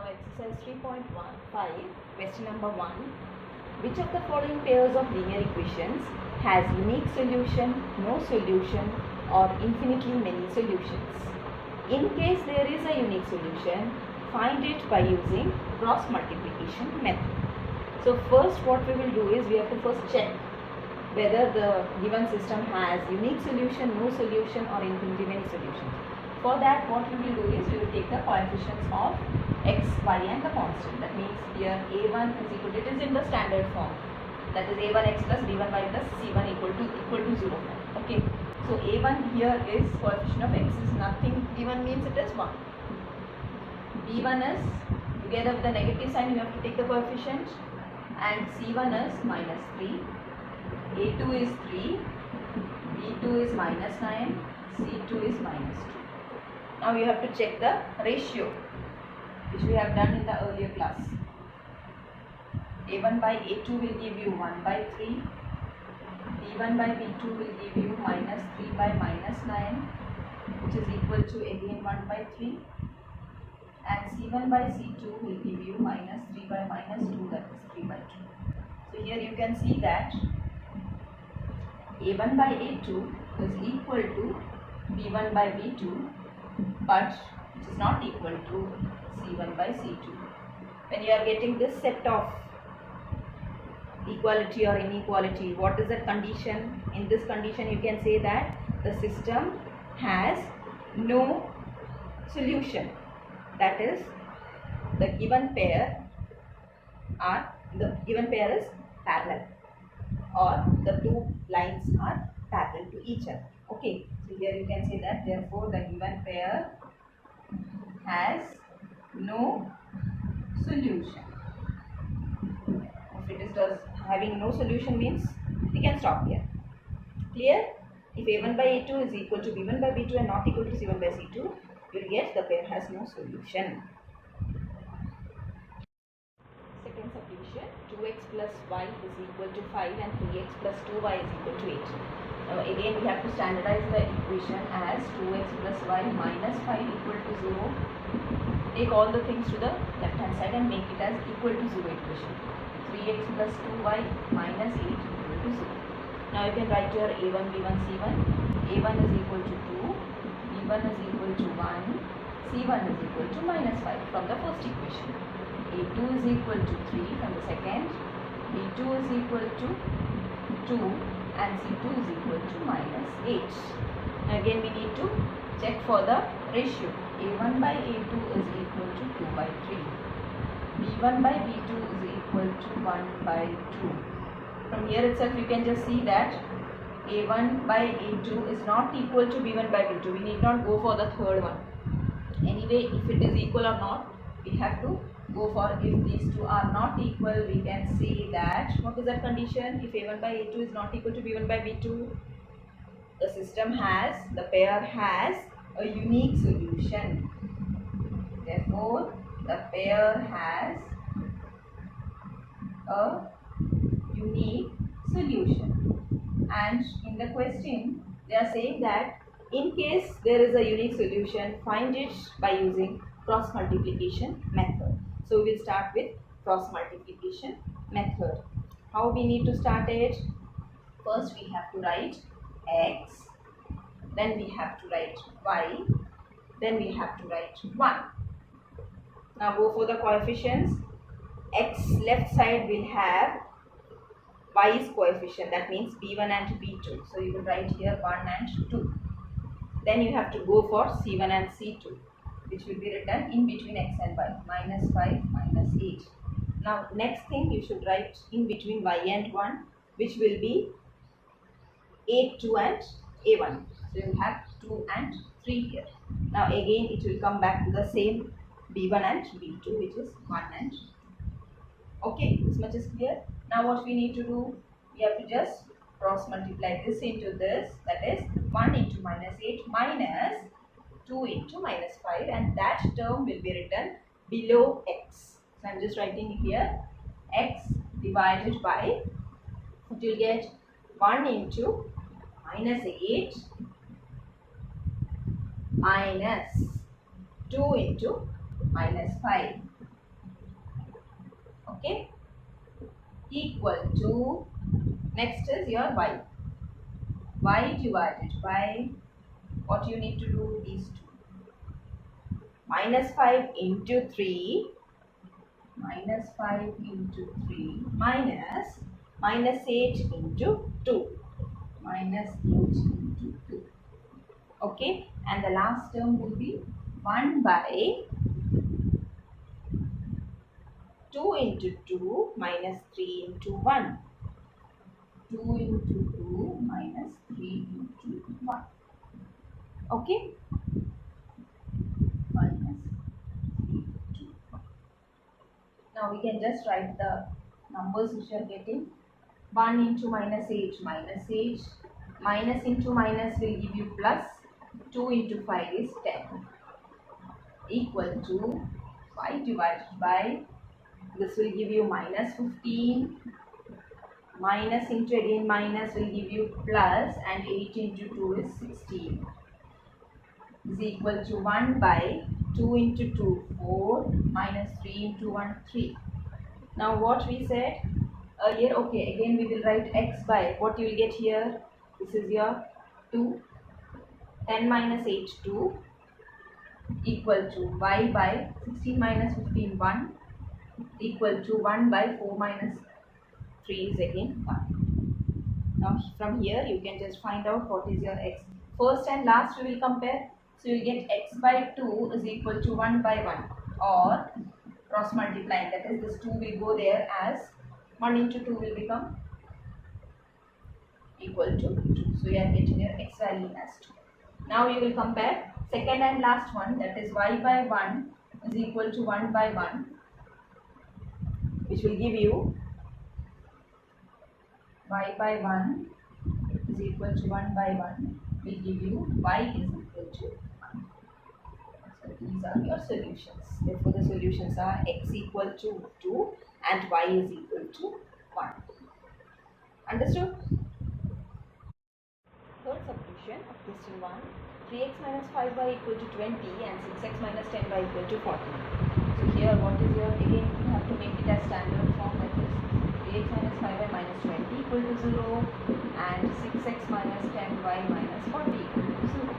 exercise 3.15, question number 1. Which of the following pairs of linear equations has unique solution, no solution, or infinitely many solutions? In case there is a unique solution, find it by using cross multiplication method. So first what we will do is we have to first check whether the given system has unique solution, no solution, or infinitely many solutions. For that, what we will do is we will take the coefficients of x, y and the constant. That means here a1 is equal to, it is in the standard form, that is a1x plus b1y plus c1 equal to 0. Okay, so a1 here is coefficient of x is nothing given, means it is 1. b1 is, together with the negative sign you have to take the coefficient, and c1 is minus 3, a2 is 3, b2 is minus 9, c2 is minus 2. Now you have to check the ratio which we have done in the earlier class. a1 by a2 will give you 1 by 3, b1 by b2 will give you minus 3 by minus 9, which is equal to again 1 by 3, and c1 by c2 will give you minus 3 by minus 2, that is 3 by 2. So here you can see that a1 by a2 is equal to b1 by b2, but it is not equal to c1 by c2. When you are getting this set of equality or inequality, what is the condition? In this condition you can say that the system has no solution, that is the given pair is parallel, or the two lines are parallel to each other. Okay, so here you can say that therefore the given pair has no solution. If it is having no solution means we can stop here. Clear? If a1 by a2 is equal to b1 by b2 and not equal to c1 by c2, you will get the pair has no solution. Second subdivision, 2x plus y is equal to 5 and 3x plus 2y is equal to 8. Now again we have to standardize the equation as 2x plus y minus 5 equal to 0. Take all the things to the left hand side and make it as equal to 0 equation. 3x plus 2y minus 8 equal to 0. Now you can write your a1, b1, c1. a1 is equal to 2, b1 is equal to 1, c1 is equal to minus 5 from the first equation. a2 is equal to 3 from the second, b2 is equal to 2, and c2 is equal to minus 8. Now again we need to check for the ratio. a1 by a2 is equal to 2 by 3. b1 by b2 is equal to 1 by 2. From here itself you can just see that a1 by a2 is not equal to b1 by b2. We need not go for the third one. Anyway, if it is equal or not, we have to go for, if these two are not equal, we can say that, what is that condition? If a1 by a2 is not equal to b1 by b2, the system has, the pair has a unique solution. Therefore, the pair has a unique solution. And in the question, they are saying that in case there is a unique solution, find it by using cross multiplication method. So we will start with cross multiplication method. How we need to start it? First we have to write x, then we have to write y, then we have to write 1. Now go for the coefficients. X left side will have y's coefficient, that means b1 and b2. So you will write here 1 and 2. Then you have to go for c1 and c2, which will be written in between x and y, minus 5, minus 8. Now next thing you should write in between y and 1, which will be a2 and a1. So you will have 2 and 3 here. Now again it will come back to the same b1 and b2, which is 1 and 2. Okay, this much is clear. Now what we need to do, we have to just cross multiply this into this, that is 1 into minus 8 minus 2 into minus 5, and that term will be written below x. So I am just writing here x divided by, what you will get, 1 into minus 8 minus 2 into minus 5. Okay, equal to, next is your y divided by, what you need to do, these two, minus 5 into 3, minus 5 into 3 minus 8 into 2, minus 8 into 2. Okay, and the last term will be 1 by 2 into 2 minus 3 into 1. 2 into 2 minus 3 into 1. Okay, minus 3 into 1. Now we can just write the numbers which you are getting. 1 into minus 8, minus into minus will give you plus, 2 into 5 is 10, equal to 5 divided by, this will give you minus 15, minus into again minus will give you plus, and 8 into 2 is 16, is equal to 1 by 2 into 2, 4, minus 3 into 1, 3. Now what we said earlier, okay, again we will write x by, what you will get here, this is your 2, 10 minus 8, 2, equal to y by 16 minus 15, 1, equal to 1 by 4 minus 3 is again 1. Now from here you can just find out what is your x. First and last we will compare. So you get x by 2 is equal to 1 by 1, or cross multiplying, that is this 2 will go there as 1 into 2 will become equal to 2. So you are getting your x value as 2. Now you will compare second and last one, that is y by 1 is equal to 1 by 1, which will give you y by 1 is equal to 1 by 1, will give you y is equal to 1. So these are your solutions. Therefore the solutions are x equal to 2 and y is equal to 1. Understood? Third subdivision of question 1, 3x minus 5y equal to 20 and 6x minus 10y equal to 40. So here what is your, again you have to make it as standard form, that is 3x minus 5y minus 20 equal to 0 and 6x minus 10y minus 40 equal to 0.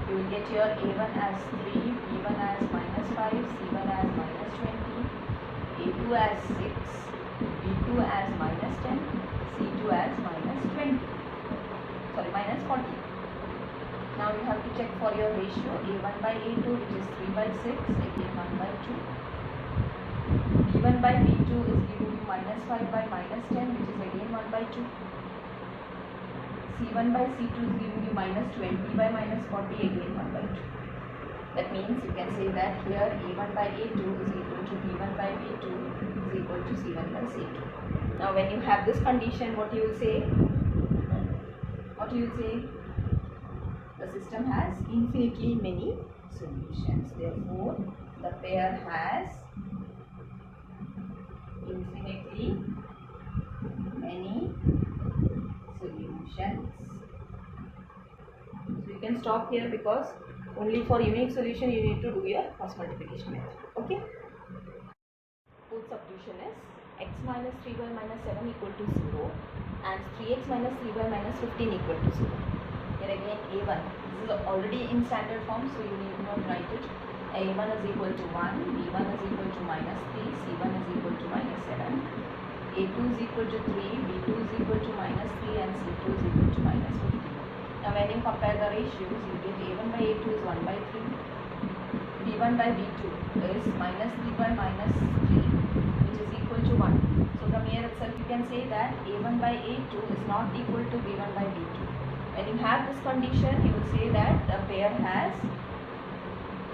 You will get your a1 as 3, b1 as minus 5, c1 as minus 20, a2 as 6, b2 as minus 10, c2 as minus 20. Sorry, minus 40. Now you have to check for your ratio, a1 by a2 which is 3 by 6, again 1 by 2. b1 by b2 is giving you minus 5 by minus 10 which is again 1 by 2. c1 by c2 is giving you minus 20 by minus 40, again 1 by 2. That means you can say that here a1 by a2 is equal to b1 by b2 is equal to c1 by c2. Now when you have this condition, what you will say? What you will say? The system has infinitely many solutions. Therefore, the pair has infinitely many solutions. So you can stop here, because only for unique solution you need to do your cross multiplication method. Okay. Fourth subdivision is x minus 3y minus 7 equal to 0 and 3x minus 3y minus 15 equal to 0. Here again a1, this is already in standard form, so you need not write it. a1 is equal to 1, b1 is equal to minus 3, c1 is equal to minus 7, a2 is equal to 3, b2 is equal to minus 3 and c2 is equal to minus 15. Now when you compare the ratios, you get a1 by a2 is 1 by 3, b1 by b2 is minus 3 by minus 3 which is equal to 1. So from here itself you can say that a1 by a2 is not equal to b1 by b2. When you have this condition, you will say that the pair has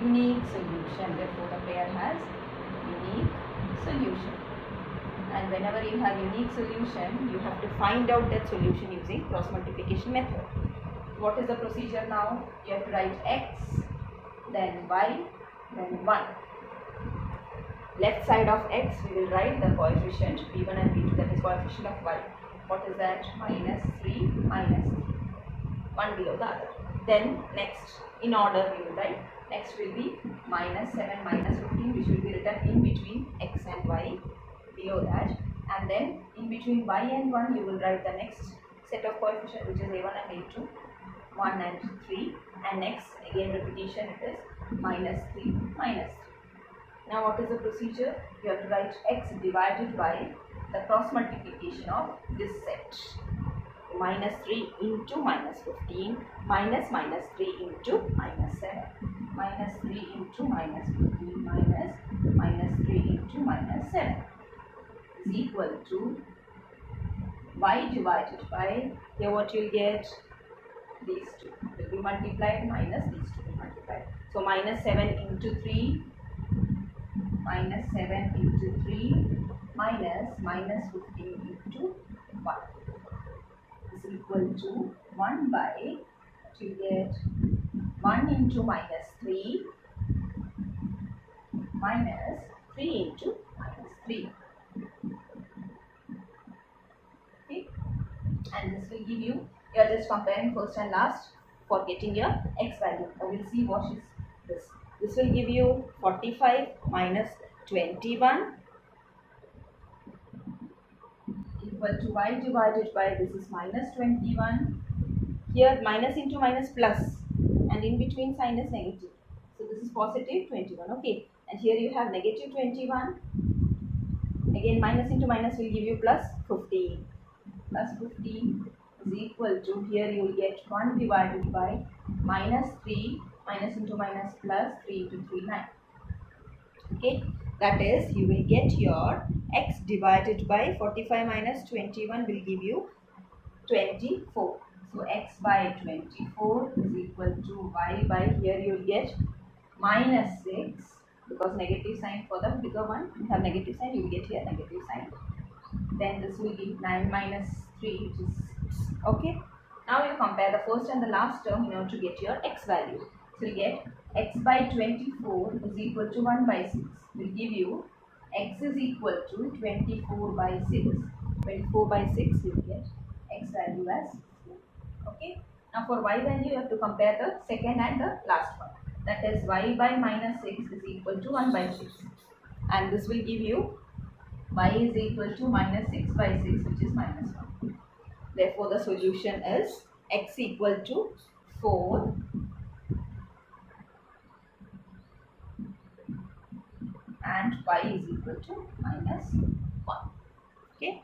unique solution. Therefore the pair has unique solution. And whenever you have unique solution, you have to find out that solution using cross multiplication method. What is the procedure now? You have to write x, then y, then 1. Left side of x we will write the coefficient b1 and b2, that is coefficient of y. What is that? Minus 3, minus 3. One below the other. Then next, in order we will write, next will be minus 7, minus 15, which will be written in between x and y. below that, and then in between y and 1 you will write the next set of coefficients, which is a1 and a2, 1 and 3, and next again repetition, it is minus 3 minus 3. Now what is the procedure? You have to write x divided by the cross multiplication of this set. Minus 3 into minus 15 minus minus 3 into minus 7. Minus 3 into minus 15 minus minus 3 into minus 7 is equal to y divided by, here what you will get, these two will be multiplied minus these two will be multiplied. So minus 7 into 3 minus 7 into 3 minus 15 into 1 is equal to 1 by, what you get, 1 into minus 3 minus 3 into minus 3. Okay, and this will give you, you are just comparing first and last for getting your x value. Now we'll see what is this. This will give you 45 minus 21 equal to y divided by, this is minus 21. Here minus into minus plus, and in between sign is negative. So this is positive 21. Okay, and here you have negative 21. Again minus into minus will give you plus 15. Plus 15 is equal to, here you will get 1 divided by minus 3 minus into minus plus 3 into 3 9. Okay, that is you will get your x divided by 45 minus 21 will give you 24. So x by 24 is equal to y by, here you will get minus 6, because negative sign for the bigger one, you have negative sign, you will get here negative sign. Then this will give 9 minus 3, which is 6. Okay, now you compare the first and the last term in order to get your x value. So you get x by 24 is equal to 1 by 6 will give you x is equal to 24 by 6. 24 by 6 you will get x value as 4. Okay, now for y value you have to compare the second and the last one. That is y by minus 6 is equal to 1 by 6, and this will give you y is equal to minus 6 by 6, which is minus 1. Therefore the solution is x equal to 4 and y is equal to minus 1. Okay.